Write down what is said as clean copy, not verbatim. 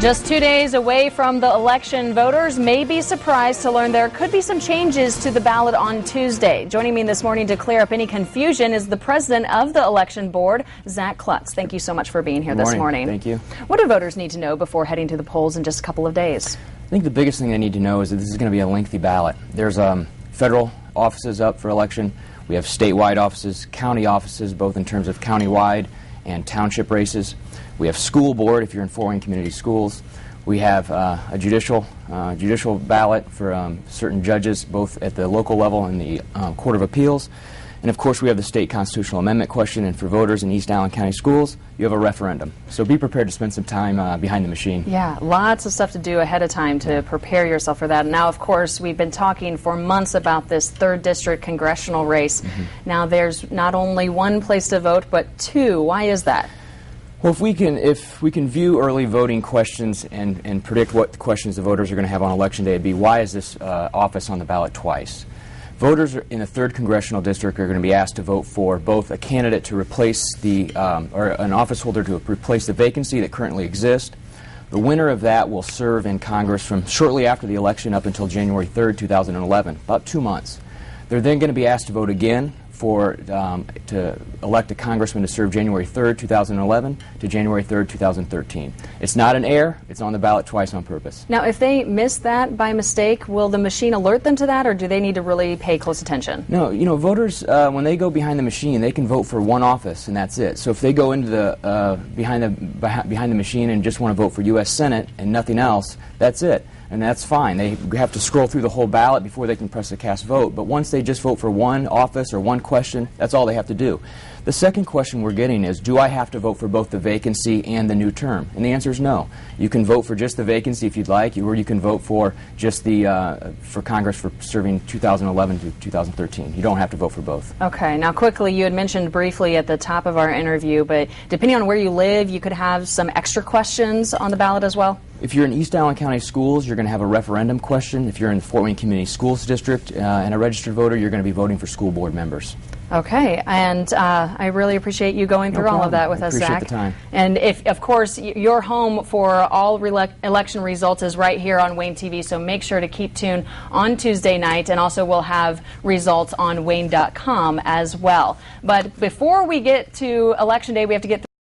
Just 2 days away from the election, voters may be surprised to learn there could be some changes to the ballot on Tuesday. Joining me this morning to clear up any confusion is the president of the election board, Zach Clutz. Thank you so much for being here this morning. Thank you. What do voters need to know before heading to the polls in just a couple of days? I think the biggest thing they need to know is that this is going to be a lengthy ballot. There's federal offices up for election. We have statewide offices, county offices, both in terms of countywide and township races. We have school board if you're in Fort Wayne Community Schools. We have a judicial ballot for certain judges, both at the local level and the Court of Appeals. And of course, we have the state constitutional amendment question, and for voters in East Allen County Schools, you have a referendum. So be prepared to spend some time behind the machine. Yeah, lots of stuff to do ahead of time to prepare yourself for that. Now, of course, we've been talking for months about this 3rd District congressional race. Now, there's not only one place to vote, but 2. Why is that? Well, if we can view early voting questions and predict what questions the voters are going to have on Election Day, it'd be, why is this office on the ballot twice? Voters in the 3rd Congressional District are going to be asked to vote for both a candidate to replace or an office holder to replace the vacancy that currently exists. The winner of that will serve in Congress from shortly after the election up until January 3rd, 2011, about 2 months. They're then going to be asked to vote again to elect a congressman to serve January 3rd, 2011 to January 3rd, 2013. It's not an error. It's on the ballot twice on purpose. Now, if they miss that by mistake, will the machine alert them to that, or do they need to really pay close attention? No, voters, when they go behind the machine, they can vote for one office, and that's it. So if they go into the behind the machine and just want to vote for U.S. Senate and nothing else, that's it. And that's fine. They have to scroll through the whole ballot before they can press the cast vote. But once they just vote for one office or one question, that's all they have to do. The second question we're getting is, do I have to vote for both the vacancy and the new term? And the answer is no. You can vote for just the vacancy if you'd like, or you can vote for just for Congress for serving 2011 to 2013. You don't have to vote for both. Okay. Now, quickly, you had mentioned briefly at the top of our interview, but depending on where you live, you could have some extra questions on the ballot as well? If you're in East Allen County Schools, you're going to have a referendum question. If you're in the Fort Wayne Community Schools District and a registered voter, you're going to be voting for school board members. Okay, and I really appreciate you going through all of that with us, Zach. Appreciate the time. And if, of course, your home for all election results is right here on Wayne TV, so make sure to keep tuned on Tuesday night, and also we'll have results on Wayne.com as well. But before we get to Election Day, we have to get